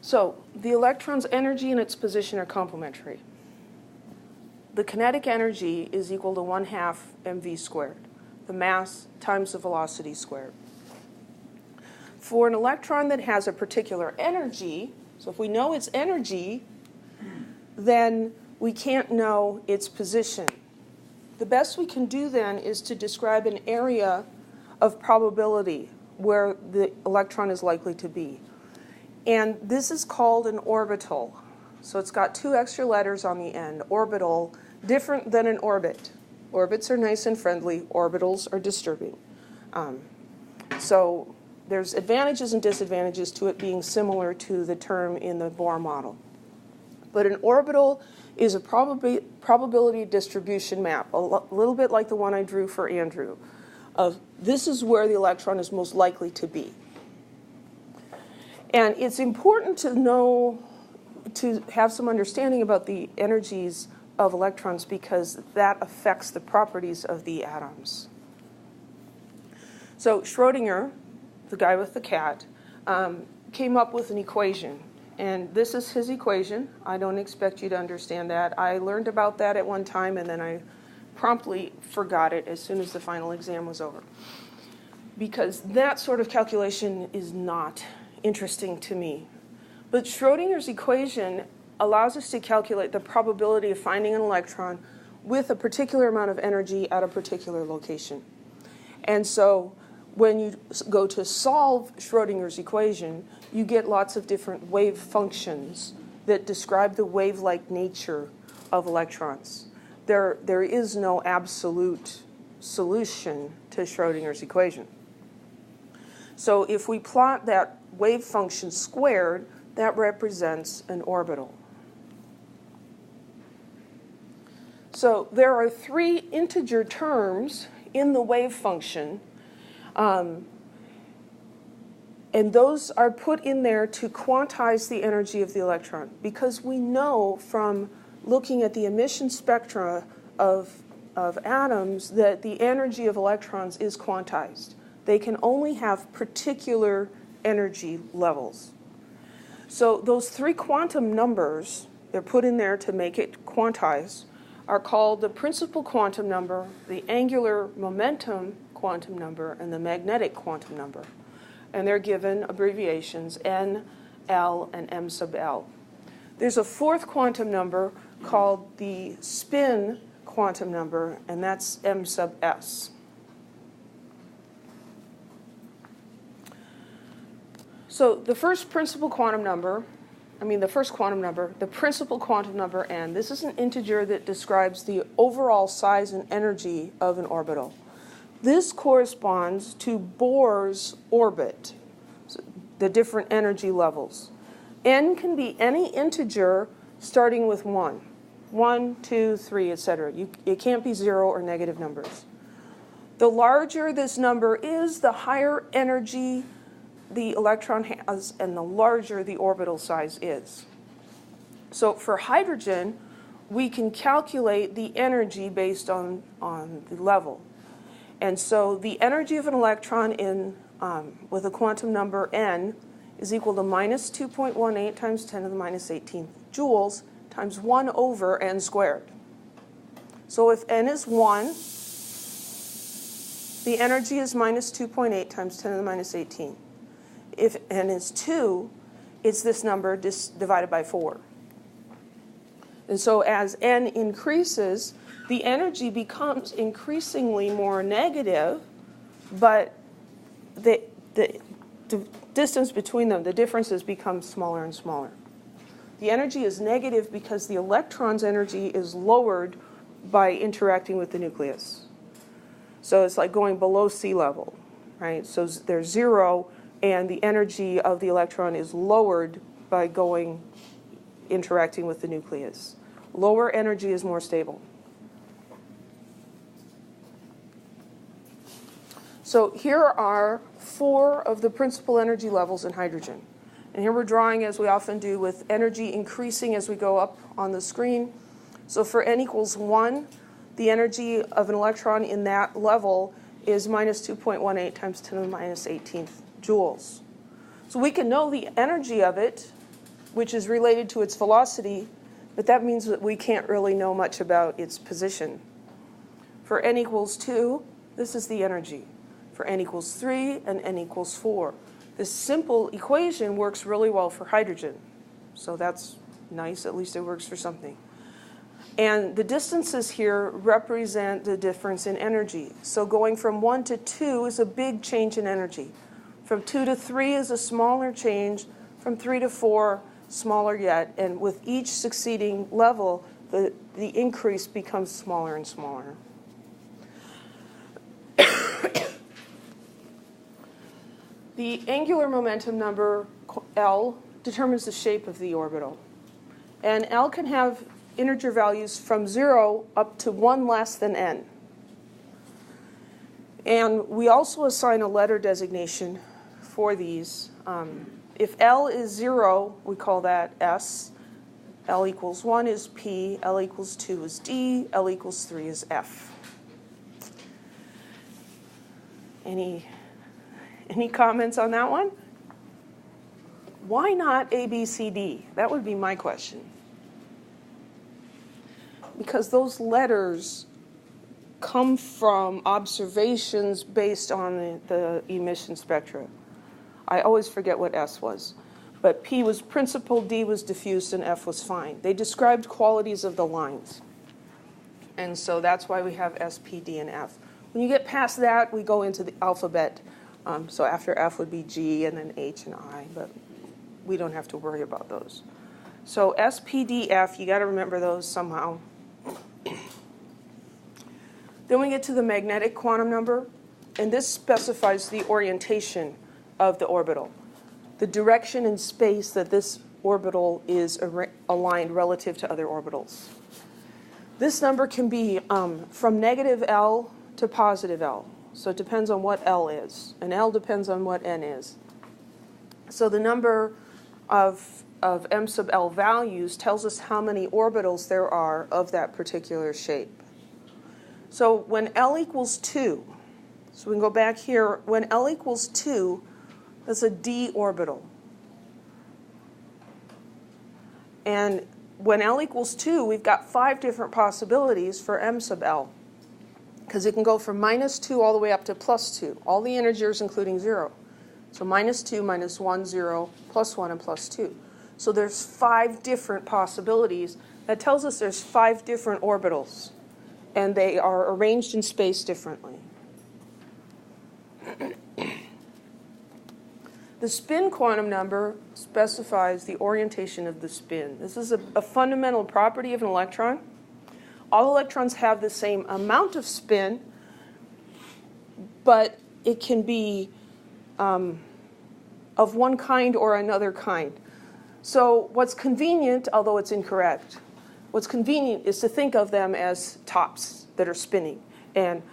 So the electron's energy and its position are complementary. The kinetic energy is equal to 1/2 mv squared, the mass times the velocity squared. For an electron that has a particular energy, so if we know its energy, then we can't know its position. The best we can do then is to describe an area of probability where the electron is likely to be. And this is called an orbital. So it's got 2 extra letters on the end. Orbital, different than an orbit. Orbits are nice and friendly. Orbitals are disturbing. So there's advantages and disadvantages to it being similar to the term in the Bohr model. But an orbital is a probability distribution map, a little bit like the one I drew for Andrew, of this is where the electron is most likely to be. And it's important to know, to have some understanding about the energies of electrons because that affects the properties of the atoms. So Schrödinger, the guy with the cat, came up with an equation. And this is his equation. I don't expect you to understand that. I learned about that at one time, and then I promptly forgot it as soon as the final exam was over. Because that sort of calculation is not interesting to me. But Schrödinger's equation allows us to calculate the probability of finding an electron with a particular amount of energy at a particular location. And so when you go to solve Schrödinger's equation, you get lots of different wave functions that describe the wave-like nature of electrons. There is no absolute solution to Schrödinger's equation. So if we plot that wave function squared, that represents an orbital. So there are 3 integer terms in the wave function, and those are put in there to quantize the energy of the electron, because we know from looking at the emission spectra of atoms that the energy of electrons is quantized. They can only have particular energy levels. So those 3 quantum numbers, they're put in there to make it quantized, are called the principal quantum number, the angular momentum quantum number, and the magnetic quantum number. And they're given abbreviations N, L, and M sub L. There's a 4th quantum number called the spin quantum number, and that's M sub S. So the first quantum number, the principal quantum n, this is an integer that describes the overall size and energy of an orbital. This corresponds to Bohr's orbit, so the different energy levels. N can be any integer starting with 1. 1, 2, 3, etc. It can't be 0 or negative numbers. The larger this number is, the higher energy the electron has, and the larger the orbital size is. So for hydrogen, we can calculate the energy based on the level. And so the energy of an electron with a quantum number n is equal to minus 2.18 times 10 to the minus 18th joules times 1 over n squared. So if n is 1, the energy is minus 2.8 times 10 to the minus 18th. If n is 2, it's this number divided by 4. And so as n increases, the energy becomes increasingly more negative, but the distance between them, the differences become smaller and smaller. The energy is negative because the electron's energy is lowered by interacting with the nucleus. So it's like going below sea level, right? So there's 0, and the energy of the electron is lowered by interacting with the nucleus. Lower energy is more stable. So here are 4 of the principal energy levels in hydrogen. And here we're drawing, as we often do, with energy increasing as we go up on the screen. So for n equals 1, the energy of an electron in that level is minus 2.18 times 10 to the minus 18th joules. So we can know the energy of it which is related to its velocity, but that means that we can't really know much about its position. For n equals 2, this is the energy. For n equals 3 and n equals 4. This simple equation works really well for hydrogen. So that's nice, at least it works for something. And the distances here represent the difference in energy. So going from 1 to 2 is a big change in energy. From 2 to 3 is a smaller change. From 3 to 4, smaller yet. And with each succeeding level, the increase becomes smaller and smaller. The angular momentum number, L, determines the shape of the orbital. And L can have integer values from 0 up to 1 less than n. And we also assign a letter designation for these. If L is 0, we call that S. L equals 1 is P. L equals 2 is D. L equals 3 is F. Any comments on that one? Why not A, B, C, D? That would be my question. Because those letters come from observations based on the emission spectra. I always forget what S was. But P was principal, D was diffuse, and F was fine. They described qualities of the lines. And so that's why we have S, P, D, and F. When you get past that, we go into the alphabet. So after F would be G, and then H and I, but we don't have to worry about those. So S, P, D, F, you got to remember those somehow. Then we get to the magnetic quantum number, and this specifies the orientation of the orbital, the direction in space that this orbital is aligned relative to other orbitals. This number can be from negative L to positive L. So it depends on what L is, and L depends on what N is. So the number of M sub L values tells us how many orbitals there are of that particular shape. So when L equals 2, so we can go back here, when L equals 2, that's a D orbital. And when L equals 2, we've got 5 different possibilities for M sub L, because it can go from -2 all the way up to +2, all the integers including 0. So -2, -1, 0, +1, and +2. So there's 5 different possibilities. That tells us there's 5 different orbitals, and they are arranged in space differently. The spin quantum number specifies the orientation of the spin. This is a fundamental property of an electron. All electrons have the same amount of spin, but it can be of one kind or another kind. So what's convenient, although it's incorrect, what's convenient is to think of them as tops that are spinning. And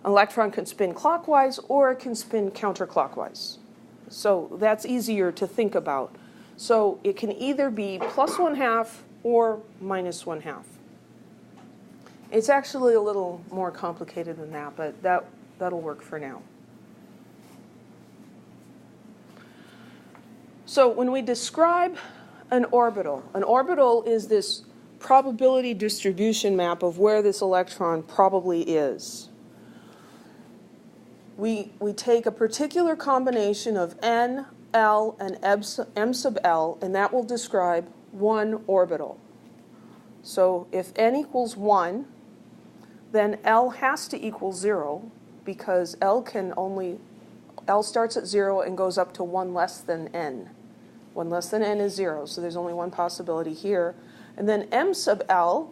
an electron can spin clockwise or it can spin counterclockwise. So that's easier to think about. So it can either be +1/2 or -1/2. It's actually a little more complicated than that, but that'll work for now. So when we describe an orbital is this probability distribution map of where this electron probably is. We take a particular combination of N, L, and M sub L, and that will describe one orbital. So if N equals 1, then L has to equal 0, because L starts at 0 and goes up to 1 less than N. 1 less than N is 0, so there's only one possibility here. And then M sub L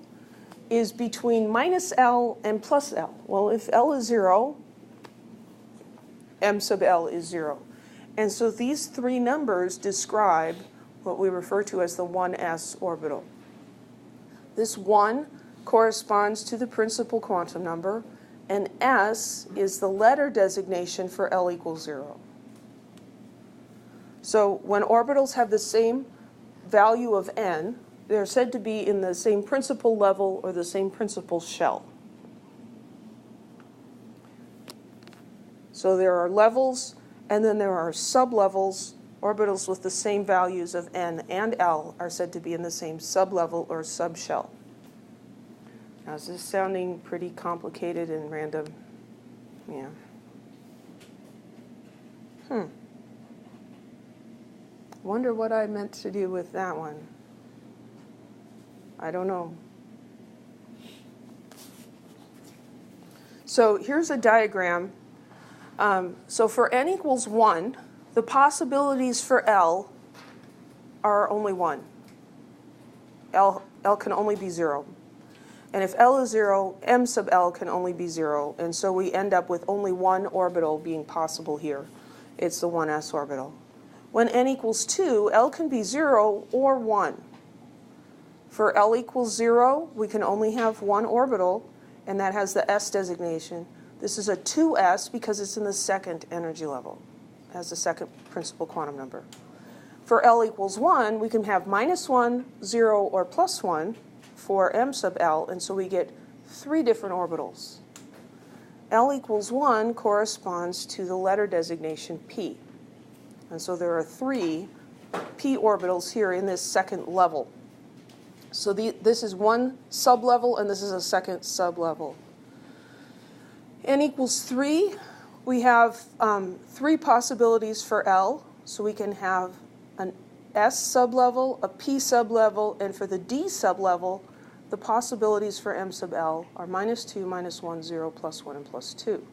is between -L and +L. Well, if L is 0, M sub L is 0. And so these 3 numbers describe what we refer to as the 1s orbital. This 1 corresponds to the principal quantum number, and S is the letter designation for L equals 0. So when orbitals have the same value of N, they're said to be in the same principal level or the same principal shell. So there are levels, and then there are sublevels Orbitals with the same values of n and L are said to be in the same sublevel or subshell. Now, is this sounding pretty complicated and random? Yeah. Wonder what I meant to do with that one. I don't know. So here's a diagram. So for n equals 1, the possibilities for L are only 1. L can only be 0. And if L is 0, M sub L can only be 0. And so we end up with only one orbital being possible here. It's the 1s orbital. When n equals 2, L can be 0 or 1. For L equals 0, we can only have one orbital, and that has the s designation. This is a 2s because it's in the second energy level, as the second principal quantum number. For L equals 1, we can have -1, 0, or +1 for M sub L, and so we get 3 different orbitals. L equals 1 corresponds to the letter designation P. And so there are 3 p orbitals here in this second level. So this is one sublevel, and this is a second sublevel. N equals 3. We have 3 possibilities for L. So we can have an S sublevel, a P sublevel, and for the D sublevel, the possibilities for M sub L are -2, -1, 0, +1, and +2.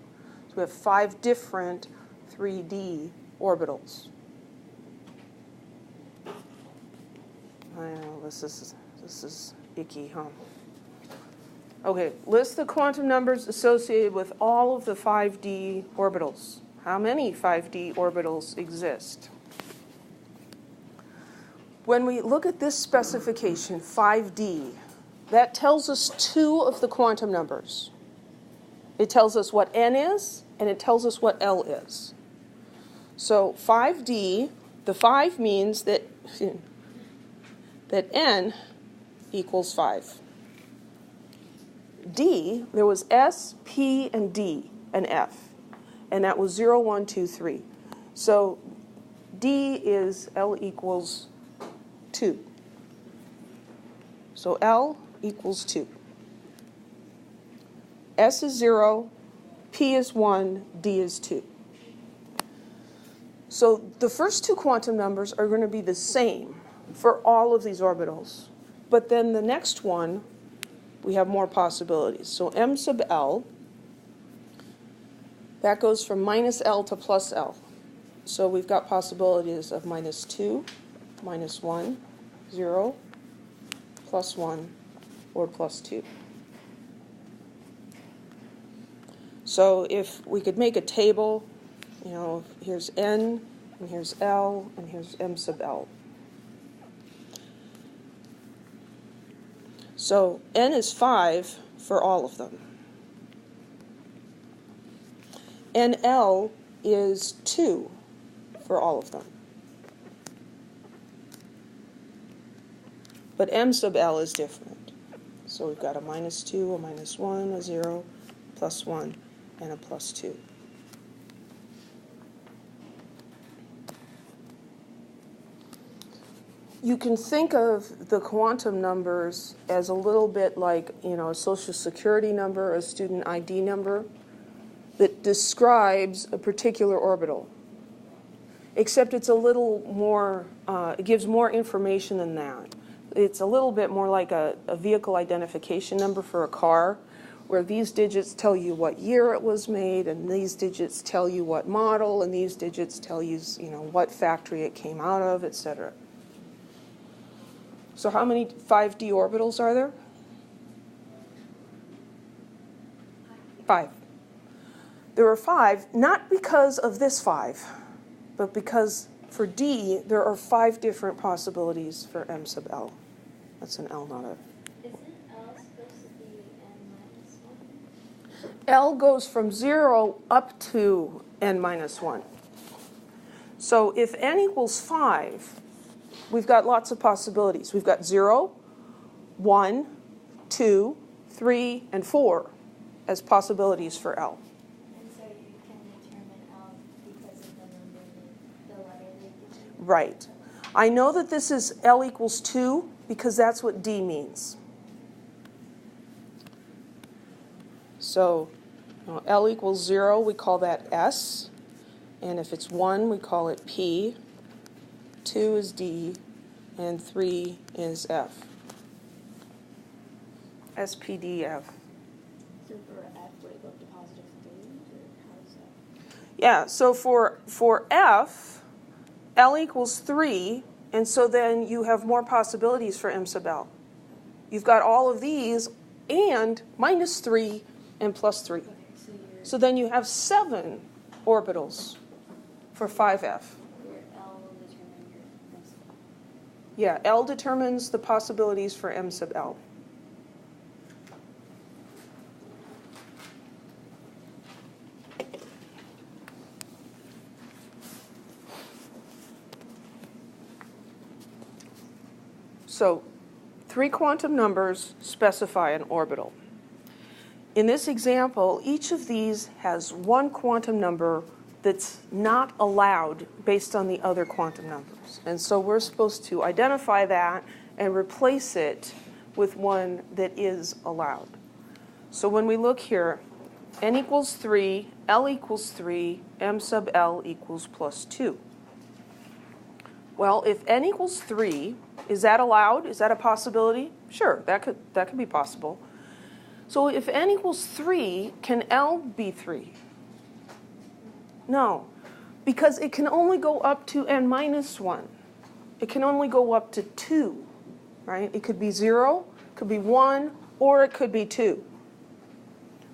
So we have 5 different 3D orbitals. I know, this is icky, huh? Okay, list the quantum numbers associated with all of the 5D orbitals. How many 5D orbitals exist? When we look at this specification, 5D, that tells us 2 of the quantum numbers. It tells us what n is, and it tells us what L is. So 5D, the 5 means that n equals 5. D, there was S, P, and D, and F. And that was 0, 1, 2, 3. So D is L equals 2. So L equals 2. S is 0, P is 1, D is 2. So the first 2 quantum numbers are going to be the same for all of these orbitals. But then the next one, we have more possibilities. So M sub L, that goes from -L to +L. So we've got possibilities of -2, -1, 0, +1, or +2. So if we could make a table, you know, here's N, and here's L, and here's M sub L. So N is 5 for all of them. And L is 2 for all of them. But M sub L is different. So we've got a -2, a -1, a 0, +1, and a +2. You can think of the quantum numbers as a little bit like, you know, a social security number, a student ID number that describes a particular orbital. Except it's a little more, it gives more information than that. It's a little bit more like a vehicle identification number for a car, where these digits tell you what year it was made, and these digits tell you what model, and these digits tell you, what factory it came out of, etc. So how many 5D orbitals are there? 5. There are 5, not because of this 5, but because for D, there are 5 different possibilities for M sub L. That's an L, not a... Isn't L supposed to be n-1? L goes from 0 up to n-1. So if n equals 5, we've got lots of possibilities. We've got 0, 1, 2, 3, and 4 as possibilities for L. And so you can determine L because of the number, the letter they give you? Right. I know that this is L equals 2 because that's what D means. So L equals 0, we call that S. And if it's 1, we call it P. 2 is D. And 3 is F. SPDF. So for F, would it go up to positive 3, or how does that? Yeah, so for F, L equals 3, and so then you have more possibilities for M sub L. You've got all of these and minus 3 and plus 3. Okay, So then you have 7 orbitals for 5F. your L will determine your M sub L. Yeah, L determines the possibilities for M sub L. So 3 quantum numbers specify an orbital. In this example, each of these has 1 quantum number that's not allowed based on the other quantum numbers. And so we're supposed to identify that and replace it with one that is allowed. So when we look here, n equals 3, L equals 3, M sub L equals plus 2. Well, if n equals 3, is that allowed? Is that a possibility? Sure, that could be possible. So if n equals 3, can L be 3? No, because it can only go up to n minus 1. It can only go up to 2, right? It could be 0, could be 1, or it could be 2.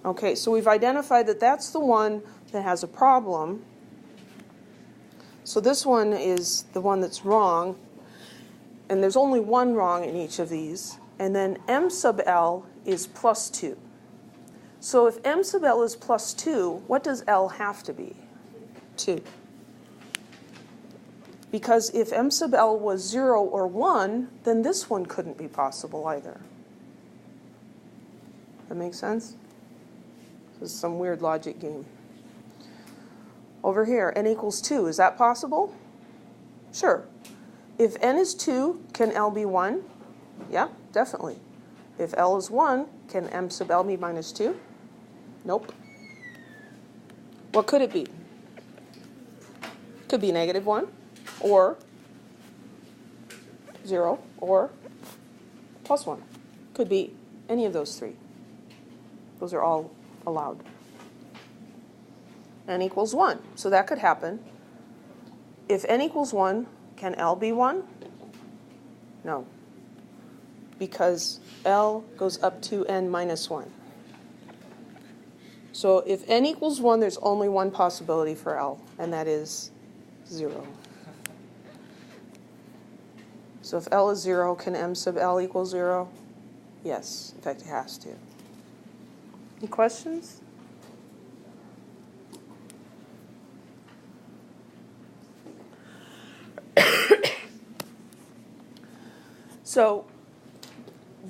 Okay, so we've identified that that's the one that has a problem. So this one is the one that's wrong, and there's only one wrong in each of these. And then M sub L is plus 2. So if M sub L is plus 2, what does L have to be? 2. Because if M sub L was 0 or 1, then this one couldn't be possible either. That makes sense? This is some weird logic game. Over here, n equals 2. Is that possible? Sure. If n is 2, can L be 1? Yeah, definitely. If L is 1, can M sub L be minus 2? Nope. What could it be? Could be negative 1, or 0, or plus 1. Could be any of those 3. Those are all allowed. N equals 1, so that could happen. If n equals 1, can L be 1? No, because L goes up to n minus 1. So if n equals 1, there's only one possibility for L, and that is 0. So if L is 0, can M sub L equal 0? Yes, in fact, it has to. Any questions? So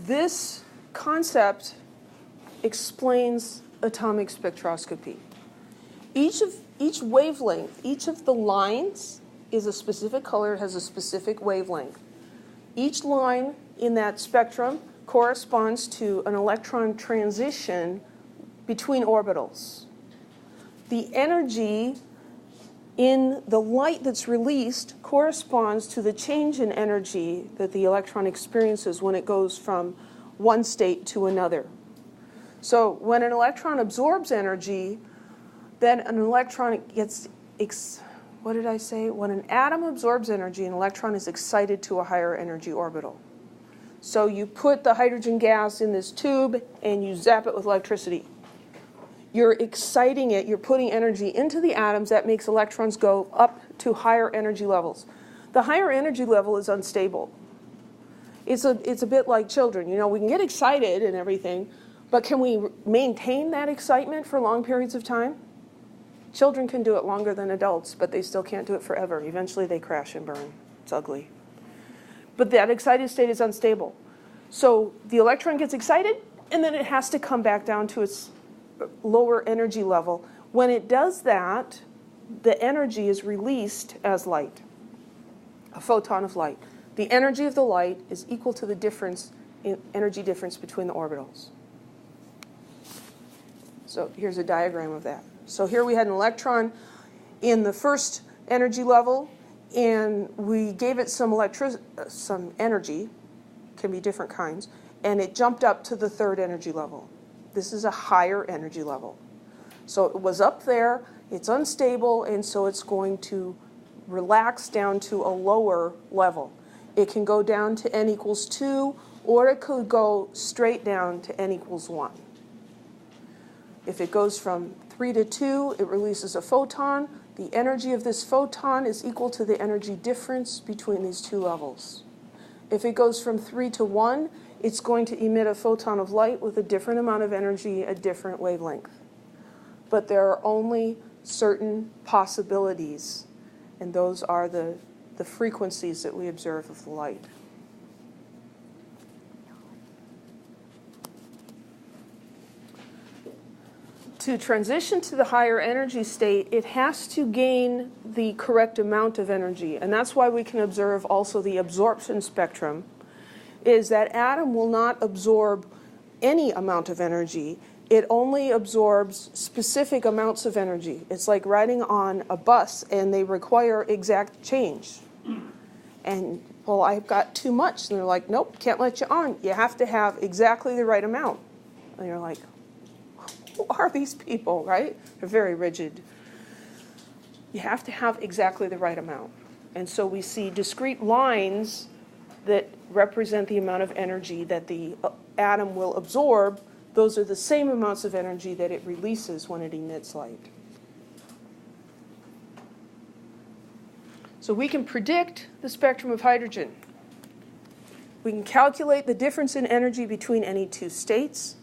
this concept explains atomic spectroscopy. Each wavelength, each of the lines is a specific color, has a specific wavelength. Each line in that spectrum corresponds to an electron transition between orbitals. The energy in the light that's released corresponds to the change in energy that the electron experiences when it goes from one state to another. So when an electron absorbs energy, then an electron gets, what did I say? When an atom absorbs energy, an electron is excited to a higher energy orbital. So you put the hydrogen gas in this tube and you zap it with electricity. You're exciting it, you're putting energy into the atoms. That makes electrons go up to higher energy levels. The higher energy level is unstable. It's a bit like children. You know, we can get excited and everything, but can we maintain that excitement for long periods of time? Children can do it longer than adults, but they still can't do it forever. Eventually they crash and burn. It's ugly. But that excited state is unstable. So the electron gets excited, and then it has to come back down to its lower energy level. When it does that, the energy is released as light. a photon of light. The energy of the light is equal to the difference in energy difference between the orbitals. So here's a diagram of that. So here we had an electron in the first energy level, and we gave it some energy, can be different kinds, and it jumped up to the third energy level. This is a higher energy level. So it was up there, it's unstable, and so it's going to relax down to a lower level. It can go down to n equals 2, or it could go straight down to n equals 1. If it goes from 3 to 2, it releases a photon. The energy of this photon is equal to the energy difference between these two levels. If it goes from 3 to 1, it's going to emit a photon of light with a different amount of energy, a different wavelength. But there are only certain possibilities, and those are the frequencies that we observe of the light. To transition to the higher energy state, it has to gain the correct amount of energy. And that's why we can observe also the absorption spectrum, is that atom will not absorb any amount of energy. It only absorbs specific amounts of energy. It's like riding on a bus, and they require exact change. And, well, I've got too much. And they're like, nope, can't let you on. You have to have exactly the right amount. And you're like, who are these people, right? They're very rigid. You have to have exactly the right amount. And so we see discrete lines that represent the amount of energy that the atom will absorb. Those are the same amounts of energy that it releases when it emits light. So we can predict the spectrum of hydrogen. We can calculate the difference in energy between any two states.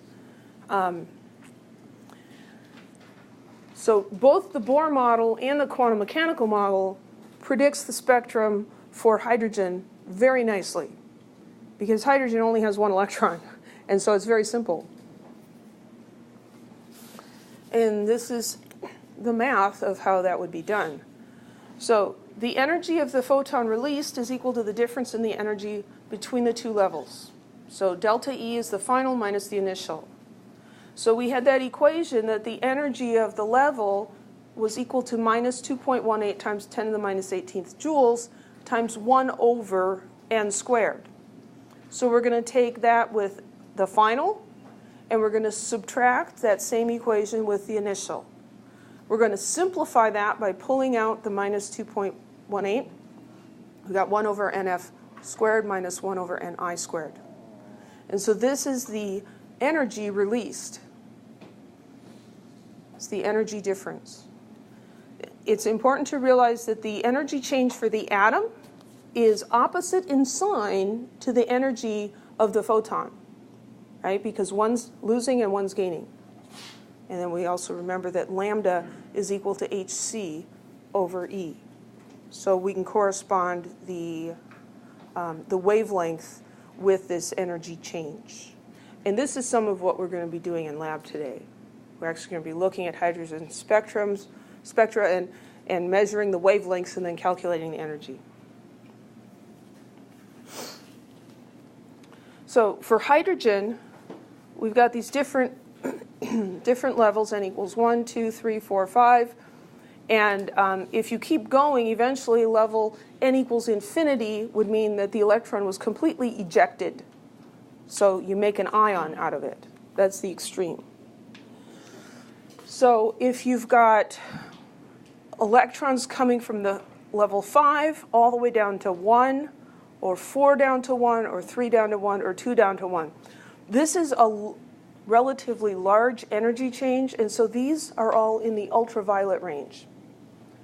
So both the Bohr model and the quantum mechanical model predicts the spectrum for hydrogen very nicely, because hydrogen only has one electron, and so it's very simple. And this is the math of how that would be done. So the energy of the photon released is equal to the difference in the energy between the two levels. So delta E is the final minus the initial. So we had that equation that the energy of the level was equal to minus 2.18 times 10 to the minus 18th joules times 1 over n squared. So we're going to take that with the final, and we're going to subtract that same equation with the initial. We're going to simplify that by pulling out the minus 2.18. We got 1 over nf squared minus 1 over ni squared. And so this is the energy released. It's the energy difference. It's important to realize that the energy change for the atom is opposite in sign to the energy of the photon, right? Because one's losing and one's gaining. And then we also remember that lambda is equal to hc over E. So we can correspond the wavelength with this energy change. And this is some of what we're going to be doing in lab today. We're actually going to be looking at hydrogen spectra and measuring the wavelengths and then calculating the energy. So for hydrogen, we've got these different levels, n equals 1, 2, 3, 4, 5. And if you keep going, eventually level n equals infinity would mean that the electron was completely ejected. So you make an ion out of it. That's the extreme. So if you've got electrons coming from the level 5 all the way down to 1, or 4 down to 1, or 3 down to 1, or 2 down to 1, this is a relatively large energy change, and so these are all in the ultraviolet range.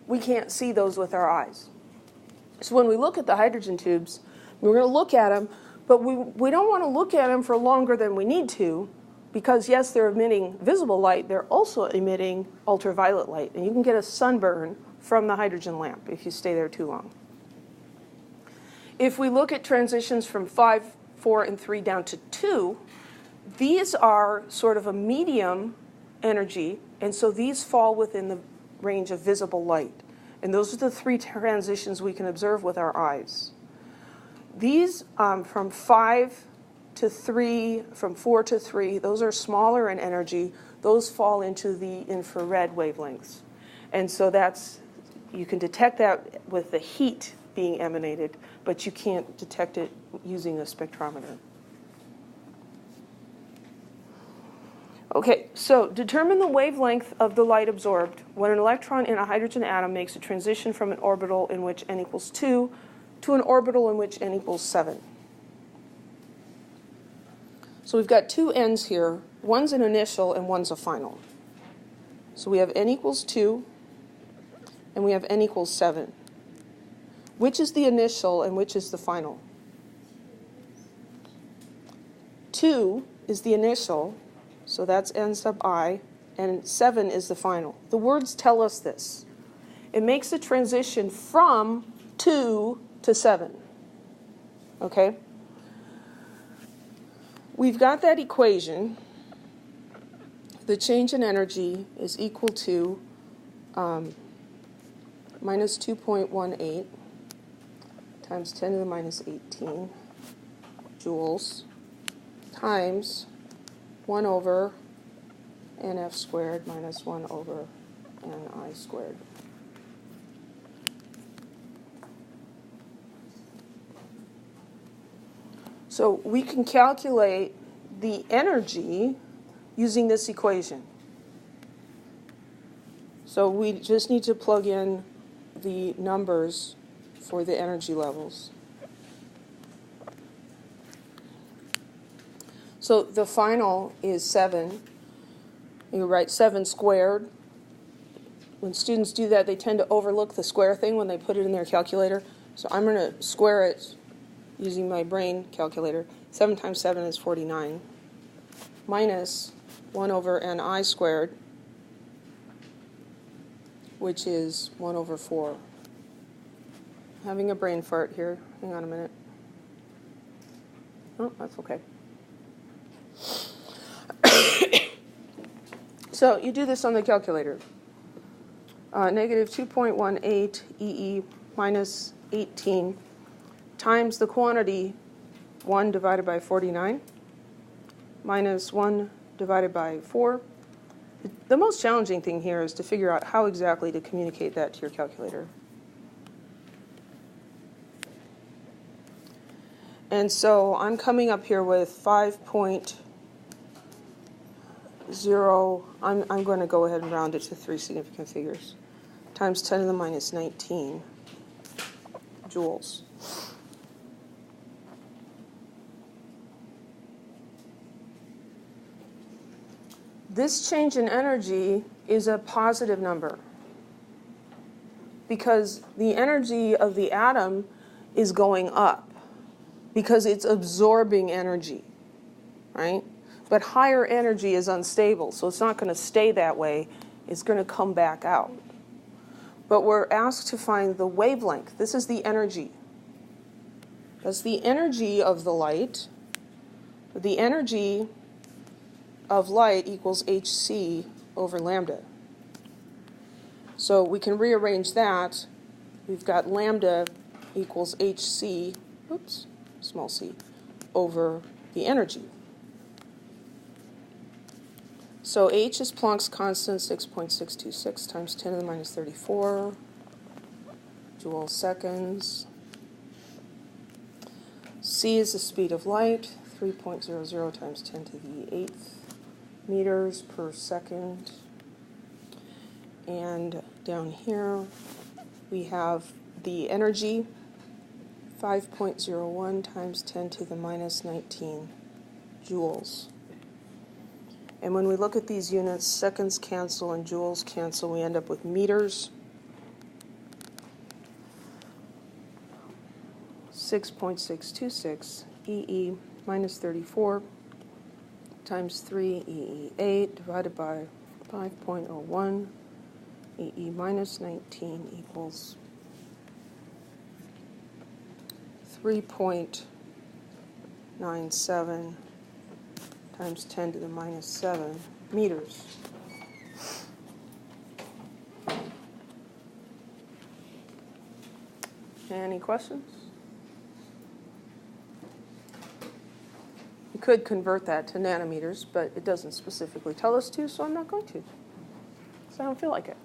We can't see those with our eyes. So when we look at the hydrogen tubes, we're going to look at them, but we don't want to look at them for longer than we need to, because yes, they're emitting visible light, they're also emitting ultraviolet light, and you can get a sunburn from the hydrogen lamp if you stay there too long. If we look at transitions from 5, 4, and 3 down to 2, these are sort of a medium energy, and so these fall within the range of visible light. And those are the three transitions we can observe with our eyes. These from 5 to 3, from 4 to 3, those are smaller in energy. Those fall into the infrared wavelengths. And so you can detect that with the heat being emanated, but you can't detect it using a spectrometer. Okay, so determine the wavelength of the light absorbed when an electron in a hydrogen atom makes a transition from an orbital in which n equals 2 to an orbital in which n equals 7. So we've got two n's here. One's an initial and one's a final. So we have n equals 2 and we have n equals 7. Which is the initial and which is the final? 2 is the initial, so that's n sub I, and 7 is the final. The words tell us this. It makes the transition from 2 to 7. Okay? We've got that equation. The change in energy is equal to minus 2.18 times 10 to the minus 18 joules times 1 over nf squared minus 1 over ni squared. So we can calculate the energy using this equation. So we just need to plug in the numbers for the energy levels. So the final is 7. You write 7 squared. When students do that, they tend to overlook the square thing when they put it in their calculator. So I'm going to square it using my brain calculator. 7 times 7 is 49. Minus 1 over ni squared, which is 1 over 4. I'm having a brain fart here. Hang on a minute. Oh, that's okay. So you do this on the calculator. Negative 2.18 EE minus 18 times the quantity 1 divided by 49 minus 1 divided by 4. The most challenging thing here is to figure out how exactly to communicate that to your calculator. And so I'm coming up here with 5.0. I'm going to go ahead and round it to 3 significant figures. Times 10 to the minus 19 joules. This change in energy is a positive number because the energy of the atom is going up because it's absorbing energy, right? But higher energy is unstable, so it's not going to stay that way. It's going to come back out. But we're asked to find the wavelength. This is the energy. That's the energy of the light. The energy of light equals hc over lambda. So we can rearrange that. We've got lambda equals hc, small c, over the energy. So h is Planck's constant, 6.626 times 10 to the minus 34 joule seconds. C is the speed of light, 3.00 times 10 to the 8th meters per second. And down here we have the energy, 5.01 times 10 to the minus 19 joules. And when we look at these units, seconds cancel and joules cancel. We end up with meters. 6.626 EE minus 34 times 3 EE8 divided by 5.01 EE minus 19 equals 3.97 times 10 to the minus 7 meters. Any questions? You could convert that to nanometers, but it doesn't specifically tell us to, so I'm not going to. So I don't feel like it.